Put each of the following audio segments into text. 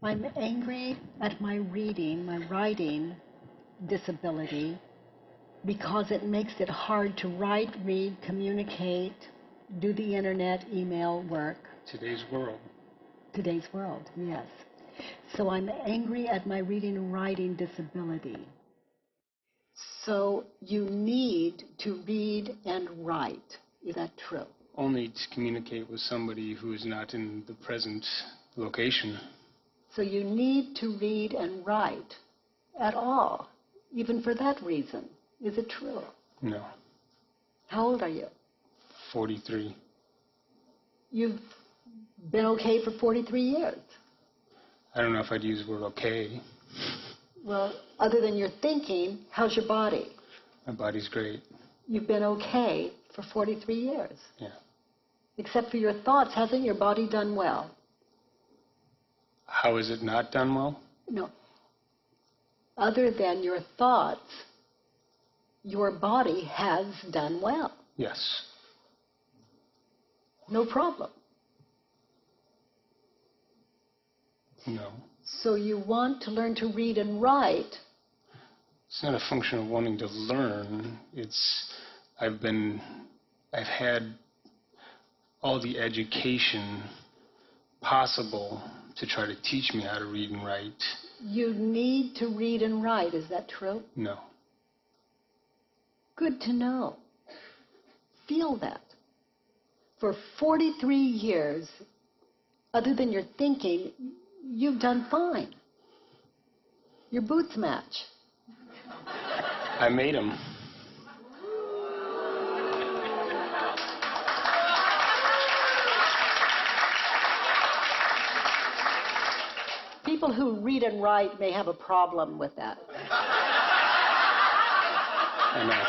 I'm angry at my reading, my writing disability because it makes it hard to write, read, communicate, do the internet, email, work. Today's world. Today's world, yes. So I'm angry at my reading and writing disability. So you need to read and write. Is that true? Only to communicate with somebody who is not in the present location. So you need to read and write at all, even for that reason. Is it true? No. How old are you? 43. You've been okay for 43 years. I don't know if I'd use the word okay. Well, other than your thinking, how's your body? My body's great. You've been okay for 43 years. Yeah. Except for your thoughts, hasn't your body done well? How is it not done well? No. Other than your thoughts, your body has done well. Yes. No problem. No. So you want to learn to read and write. It's not a function of wanting to learn. I've had all the education possible to try to teach me how to read and write. You need to read and write, is that true? No. Good to know. Feel that. For 43 years, other than your thinking, you've done fine. Your boots match. I made them. People who read and write may have a problem with that. I know.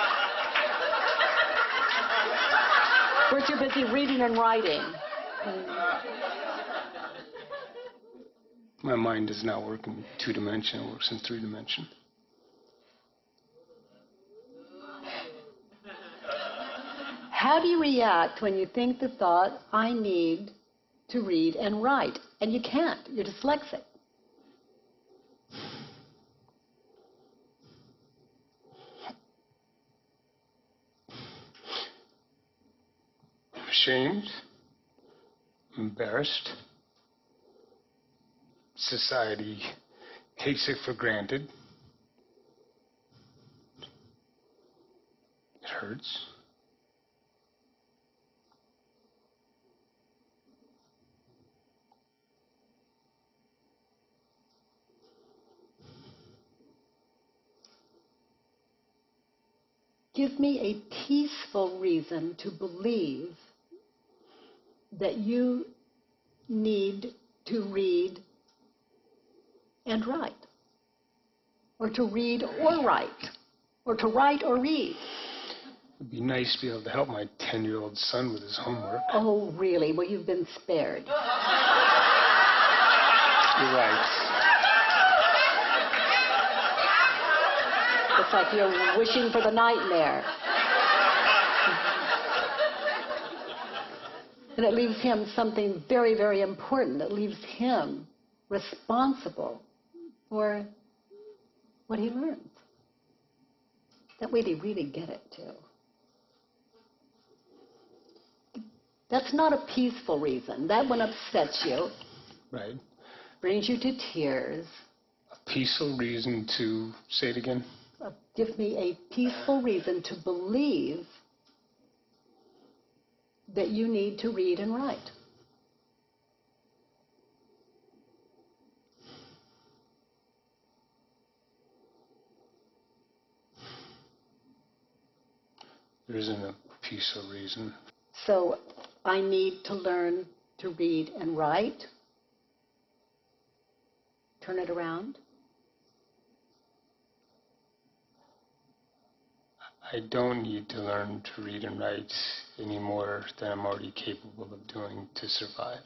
We're too busy reading and writing. My mind does not work in 2-dimension, it works in 3-dimension. How do you react when you think the thought, I need to read and write? And you can't, you're dyslexic. Ashamed, embarrassed. Society takes it for granted. It hurts. Give me a peaceful reason to believe that you need to read and write, or to read or write, or to write or read. It'd be nice to be able to help my 10-year-old son with his homework. Oh, really? Well, you've been spared. You're right. It's like you're wishing for the nightmare. And it leaves him something very, very important. It leaves him responsible for what he learns. That way they really get it, too. That's not a peaceful reason. That one upsets you. Right. Brings you to tears. A peaceful reason to, say it again? Give me a peaceful reason to believe that you need to read and write. There isn't a peaceful reason. So I need to learn to read and write. Turn it around. I don't need to learn to read and write any more than I'm already capable of doing to survive.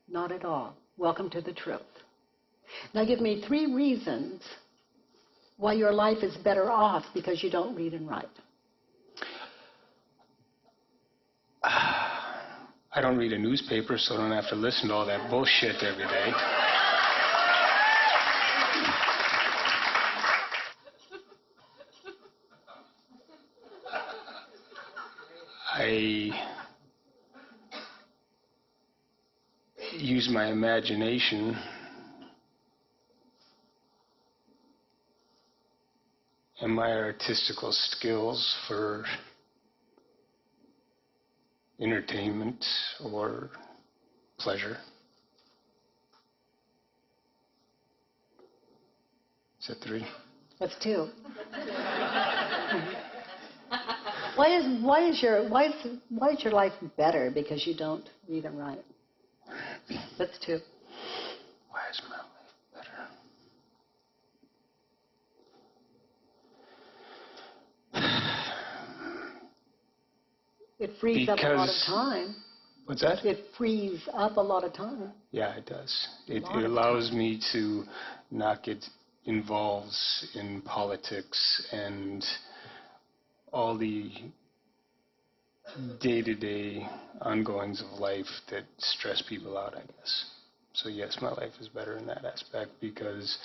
Not at all. Welcome to the truth. Now give me 3 reasons why your life is better off because you don't read and write. I don't read a newspaper, so I don't have to listen to all that bullshit every day. I use my imagination and my artistical skills for entertainment or pleasure. Is that 3? That's 2. Why is your life better because you don't read and write? That's 2. Why is my life better? It frees up a lot of time. What's that? It frees up a lot of time. Yeah, it does. It allows me to not get involved in politics and all the day-to-day ongoings of life that stress people out, I guess. So yes, my life is better in that aspect because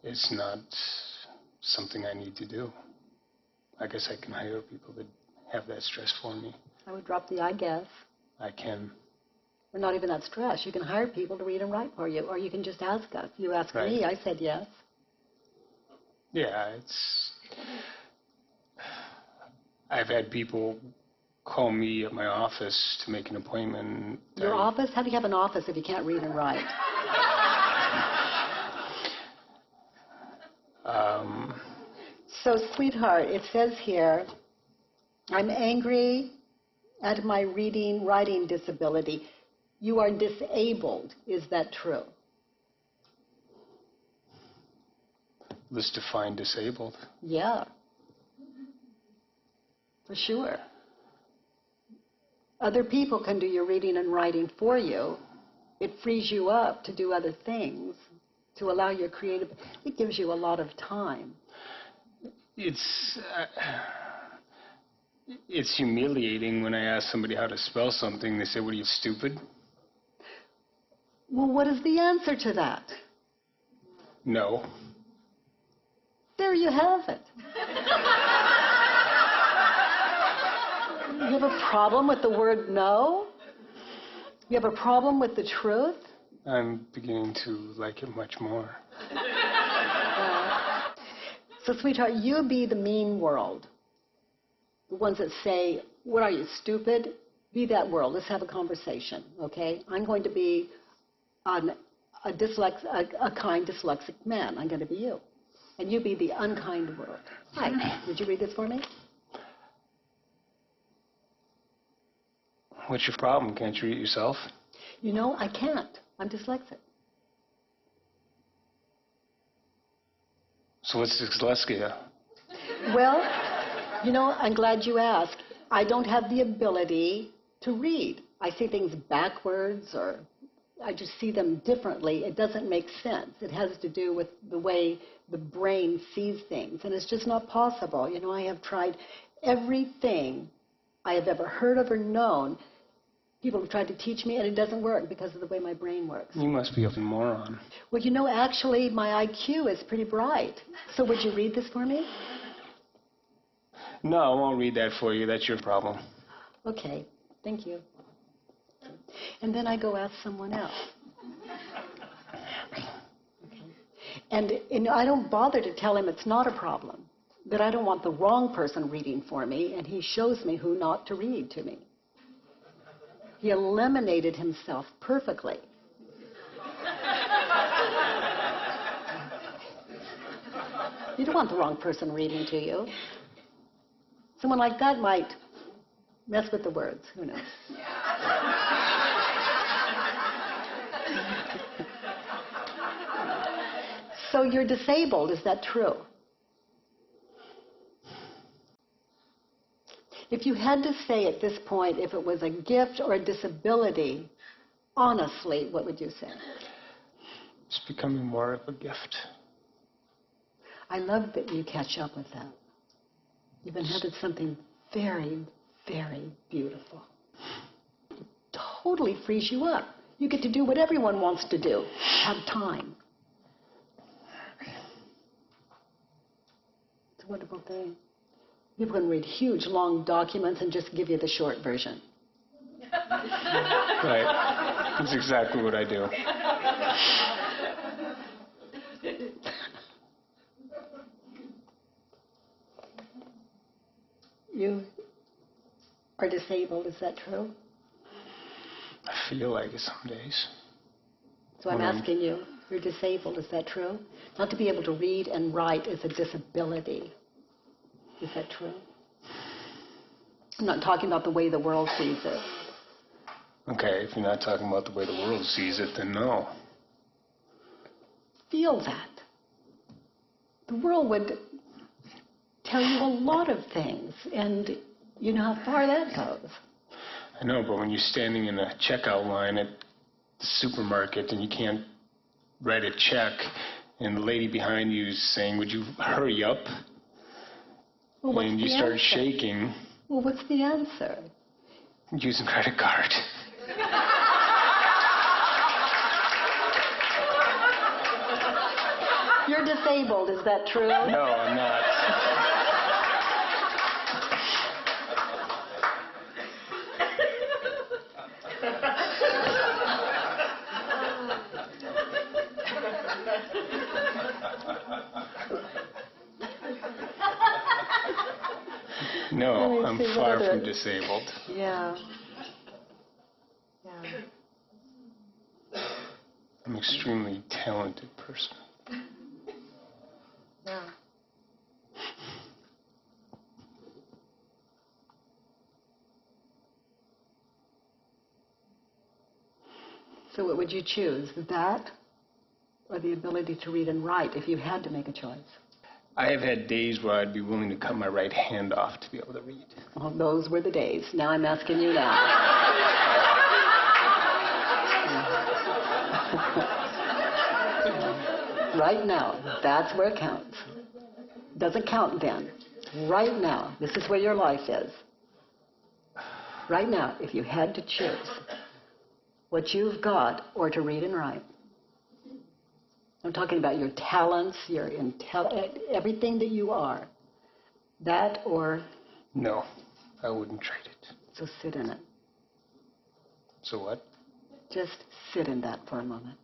it's not something I need to do. I guess I can hire people that have that stress for me. I would drop the I guess. I can. We're not even that stressed. You can hire people to read and write for you, or you can just ask us. You asked me, I said yes. Yeah, I've had people call me at my office to make an appointment. Your office? How do you have an office if you can't read and write? So, sweetheart, it says here, I'm angry at my reading, writing disability. You are disabled. Is that true? Let's define disabled. Yeah. For sure. Other people can do your reading and writing for you. It frees you up to do other things, to allow your creative... It gives you a lot of time. It's humiliating when I ask somebody how to spell something. They say, what are you, stupid? Well, what is the answer to that? No. There you have it. You have a problem with the word no? You have a problem with the truth? I'm beginning to like it much more. So, sweetheart, you be the mean world. The ones that say, what are you, stupid? Be that world. Let's have a conversation, okay? I'm going to be a kind dyslexic man. I'm going to be you. And you be the unkind world. Hi. Would you read this for me? What's your problem? Can't you read it yourself? You know, I can't. I'm dyslexic. So what's dyslexia? Well, you know, I'm glad you asked. I don't have the ability to read. I see things backwards, or I just see them differently. It doesn't make sense. It has to do with the way the brain sees things, and it's just not possible. You know, I have tried everything I have ever heard of or known. People have tried to teach me, and it doesn't work because of the way my brain works. You must be a moron. Well, you know, actually, my IQ is pretty bright. So would you read this for me? No, I won't read that for you. That's your problem. Okay, thank you. And then I go ask someone else. Okay. And you know, I don't bother to tell him it's not a problem, that I don't want the wrong person reading for me, and he shows me who not to read to me. He eliminated himself perfectly. You don't want the wrong person reading to you. Someone like that might mess with the words. Who knows? So you're disabled. Is that true? If you had to say at this point if it was a gift or a disability, honestly, what would you say? It's becoming more of a gift. I love that you catch up with that. You've inherited something very, very beautiful. It totally frees you up. You get to do what everyone wants to do. Have time. It's a wonderful thing. People can read huge, long documents and just give you the short version. Right. That's exactly what I do. You are disabled, is that true? I feel like it some days. So I'm asking you, you're disabled, is that true? Not to be able to read and write is a disability. Is that true? I'm not talking about the way the world sees it. Okay, if you're not talking about the way the world sees it, then no. Feel that. The world would tell you a lot of things, and you know how far that goes. I know, but when you're standing in a checkout line at the supermarket and you can't write a check, and the lady behind you is saying, "Would you hurry up?" Well, and you start shaking. Well, what's the answer? Use a credit card. You're disabled, is that true? No, I'm not. No, I'm far from disabled. Yeah. Yeah. I'm an extremely talented person. Yeah. So what would you choose, that or the ability to read and write if you had to make a choice? I have had days where I'd be willing to cut my right hand off to be able to read. Well, those were the days. Now I'm asking you now. Right now, that's where it counts. Doesn't count then. Right now, this is where your life is. Right now, if you had to choose what you've got or to read and write, I'm talking about your talents, your everything that you are. That or... No, I wouldn't trade it. So sit in it. So what? Just sit in that for a moment.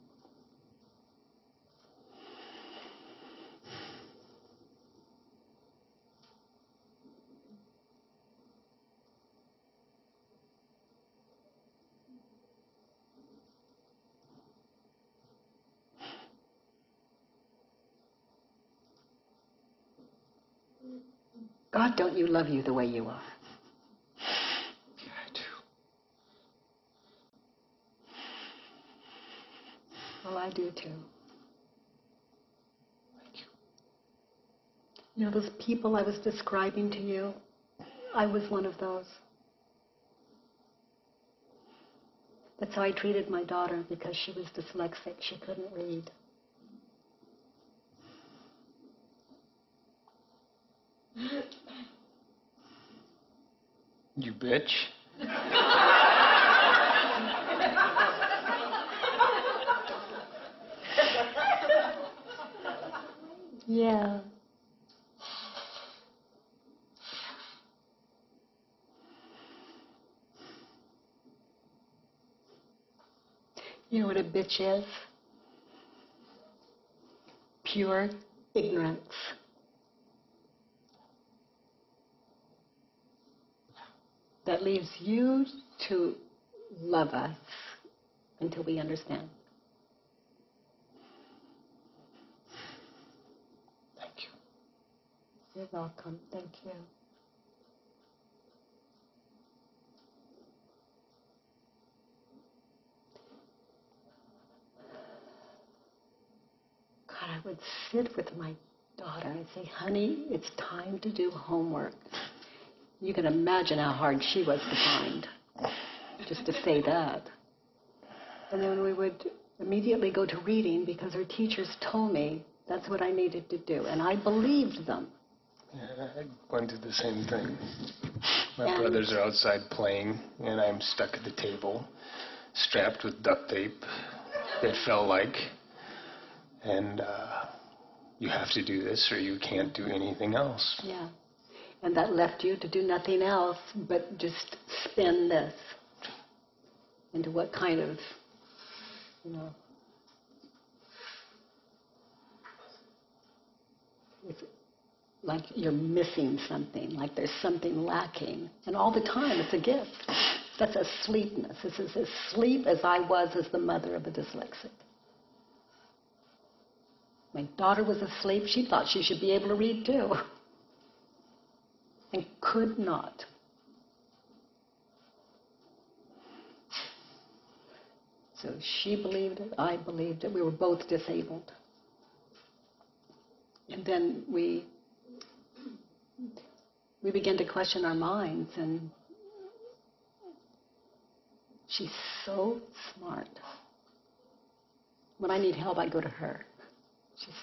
God, don't you love you the way you are? Yeah, I do. Well, I do too. Thank you. You know those people I was describing to you? I was one of those. That's how I treated my daughter because she was dyslexic. She couldn't read. You bitch. Yeah. You know what a bitch is? Pure ignorance. That leaves you to love us until we understand. Thank you. You're welcome. Thank you. God, I would sit with my daughter and say, honey, it's time to do homework. You can imagine how hard she was to find, just to say that. And then we would immediately go to reading because her teachers told me that's what I needed to do. And I believed them. Yeah, I went through the same thing. My brothers are outside playing, and I'm stuck at the table, strapped with duct tape, it felt like. And you have to do this or you can't do anything else. Yeah. And that left you to do nothing else but just spin this into what kind of, it's like you're missing something, like there's something lacking. And all the time, it's a gift. That's asleepness. This is as asleep as I was as the mother of a dyslexic. My daughter was asleep. She thought she should be able to read too. And could not. So she believed it, I believed it. We were both disabled. And then we began to question our minds, and she's so smart. When I need help, I go to her. She's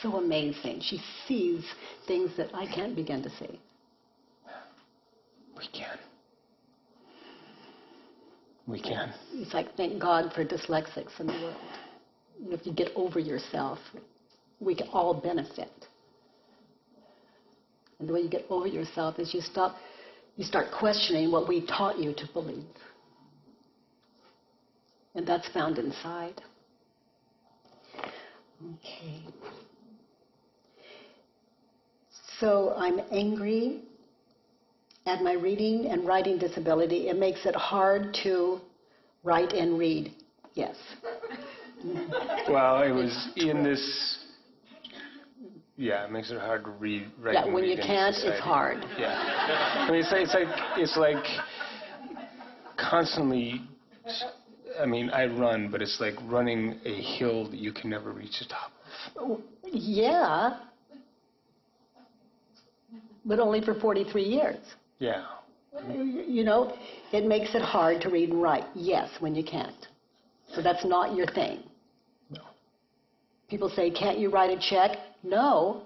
so amazing. She sees things that I can't begin to see. We can. We can. It's like, thank God for dyslexics in the world. If you get over yourself, we can all benefit. And the way you get over yourself is you start questioning what we taught you to believe. And that's found inside. Okay. So I'm angry at my reading and writing disability. It makes it hard to write and read. Yes. Well, it was in this. Yeah, it makes it hard to write. Yeah, and when read you in can't, society. it's hard. Yeah. I mean, it's like constantly. I mean, I run, but it's like running a hill that you can never reach the top of. Yeah, but only for 43 years. Yeah. You know, it makes it hard to read and write. Yes, when you can't. So that's not your thing. No. People say, can't you write a check? No.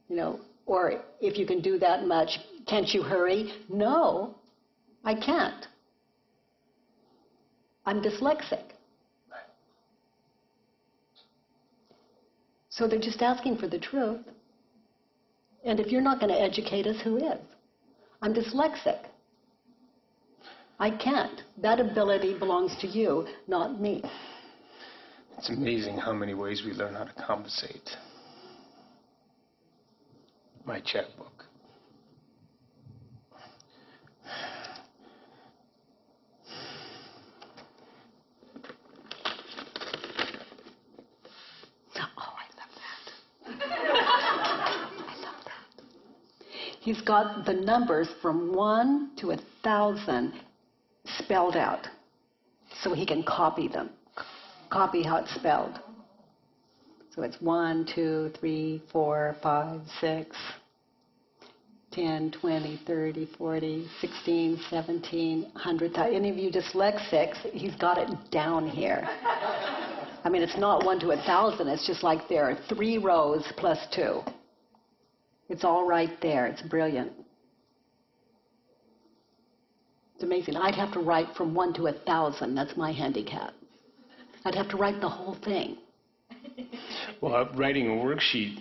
You know, or if you can do that much, can't you hurry? No, I can't. I'm dyslexic. So they're just asking for the truth. And if you're not going to educate us, who is? I'm dyslexic. I can't. That ability belongs to you, not me. It's amazing how many ways we learn how to compensate. My checkbook. He's got the numbers from 1 to 1,000 spelled out so he can copy them, copy how it's spelled. So it's 1, 2, 3, 4, 5, 6, 10, 20, 30, 40, 16, 17, 100. Any of you dyslexics, he's got it down here. I mean, it's not 1 to 1,000. It's just like there are 3 rows plus 2. It's all right there. It's brilliant. It's amazing. I'd have to write from 1 to 1,000. That's my handicap. I'd have to write the whole thing. Well, writing a worksheet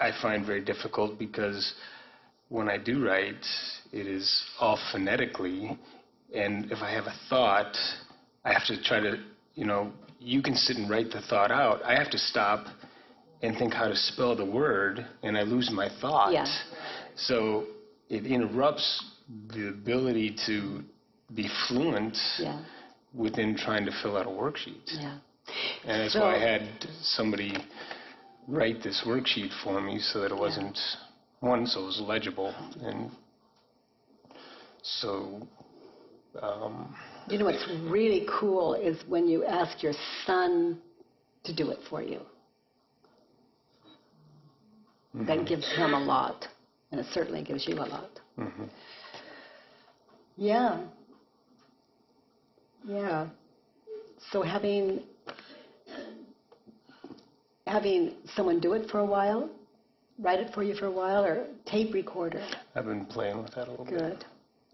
I find very difficult because when I do write, it is all phonetically, and if I have a thought, I have to try to, you can sit and write the thought out. I have to stop and think how to spell the word, and I lose my thought. Yeah. So it interrupts the ability to be fluent within trying to fill out a worksheet. Yeah. And that's why I had somebody write this worksheet for me so that it wasn't, so it was legible, and so... you know what's really cool is when you ask your son to do it for you. Mm-hmm. That gives him a lot, and it certainly gives you a lot. Mm-hmm. Yeah. So having having someone do it for a while? Write it for you for a while, or tape recorder? I've been playing with that a little bit. Good,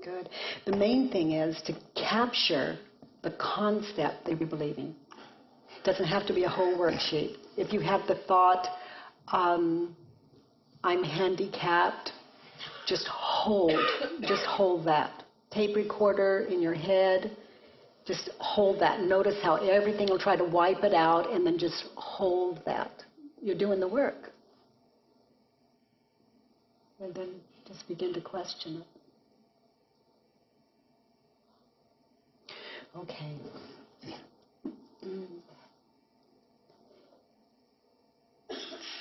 good. The main thing is to capture the concept that you're believing. It doesn't have to be a whole worksheet. If you have the thought, I'm handicapped, just hold that. Tape recorder in your head, just hold that. Notice how everything will try to wipe it out, and then just hold that. You're doing the work. And then just begin to question it. Okay.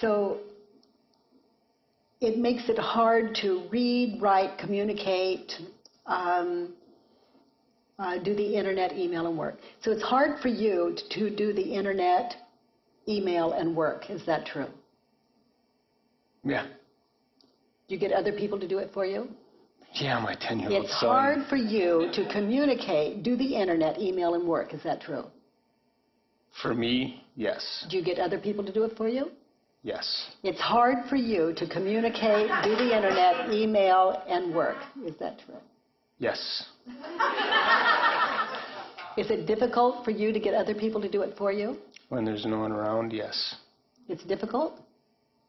So it makes it hard to read, write, communicate, do the internet, email, and work. So it's hard for you to do the internet, email, and work. Is that true? Yeah. Do you get other people to do it for you? Yeah, my 10-year-old son. It's hard for you to communicate, do the internet, email, and work. Is that true? For me, yes. Do you get other people to do it for you? Yes. It's hard for you to communicate, do the internet, email, and work. Is that true? Yes. Is it difficult for you to get other people to do it for you? When there's no one around, yes. It's difficult?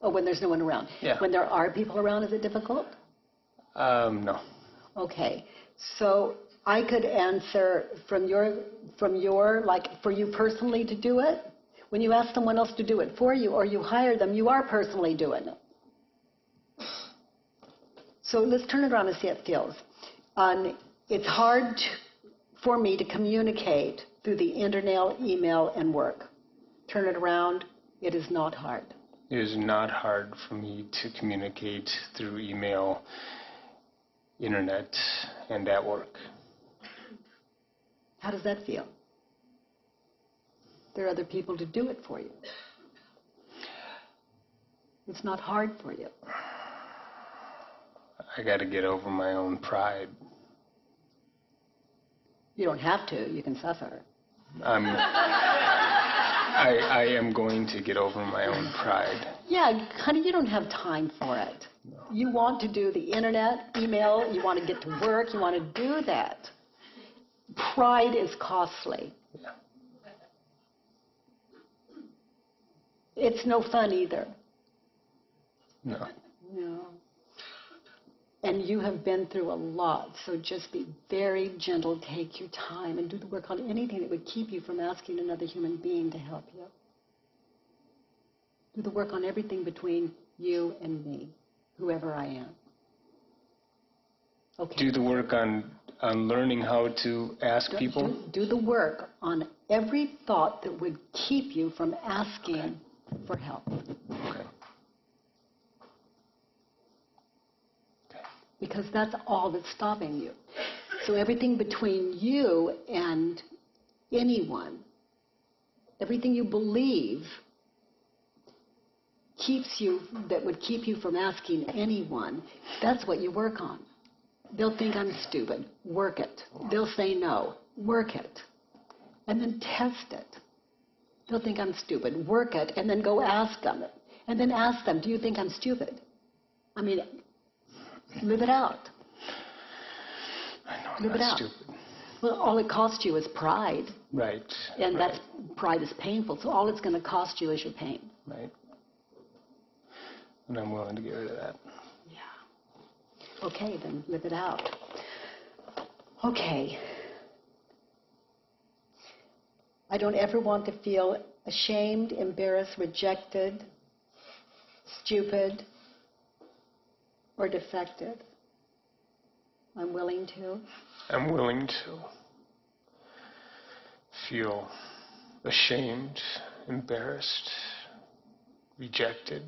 Oh, when there's no one around. Yeah. When there are people around, is it difficult? No. Okay. So I could answer from your, like, for you personally to do it. When you ask someone else to do it for you, or you hire them, you are personally doing it. So let's turn it around and see how it feels. It's hard for me to communicate through the internet, email, and work. Turn it around. It is not hard. It is not hard for me to communicate through email, internet, and at work. How does that feel? There are other people to do it for you. It's not hard for you. I got to get over my own pride. You don't have to. You can suffer. I am going to get over my own pride. Yeah, honey, you don't have time for it. No. You want to do the internet, email, you want to get to work, you want to do that. Pride is costly. Yeah. It's no fun either. No. No. And you have been through a lot, so just be very gentle, take your time, and do the work on anything that would keep you from asking another human being to help you. Do the work on everything between you and me, whoever I am. Okay. Do the work on learning how to ask people? Do the work on every thought that would keep you from asking for help. Okay. Because that's all that's stopping you. So everything between you and anyone, everything you believe that would keep you from asking anyone, that's what you work on. They'll think I'm stupid. Work it. They'll say no. Work it. And then test it. They'll think I'm stupid. Work it, and then go ask them. And then ask them, do you think I'm stupid? I mean, live it out. I know I'm Live it not out. stupid. Well, all it costs you is pride. Right. And right. that's pride is painful. So all it's going to cost you is your pain. Right. And I'm willing to get rid of that. Yeah. Okay, then live it out. Okay. I don't ever want to feel ashamed, embarrassed, rejected, stupid, or defective. I'm willing to. I'm willing to feel ashamed, embarrassed, rejected.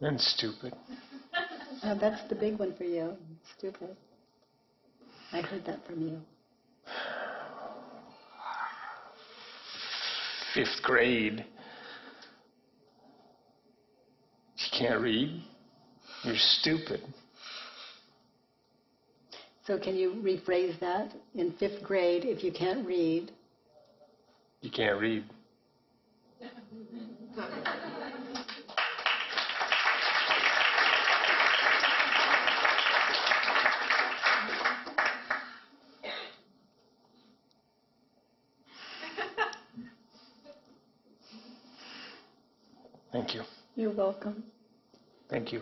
And stupid. That's the big one for you. Stupid. I heard that from you. 5th grade. You can't read? You're stupid. So can you rephrase that? In 5th grade, if you can't read, You can't read. Thank you. you're welcome. Thank you.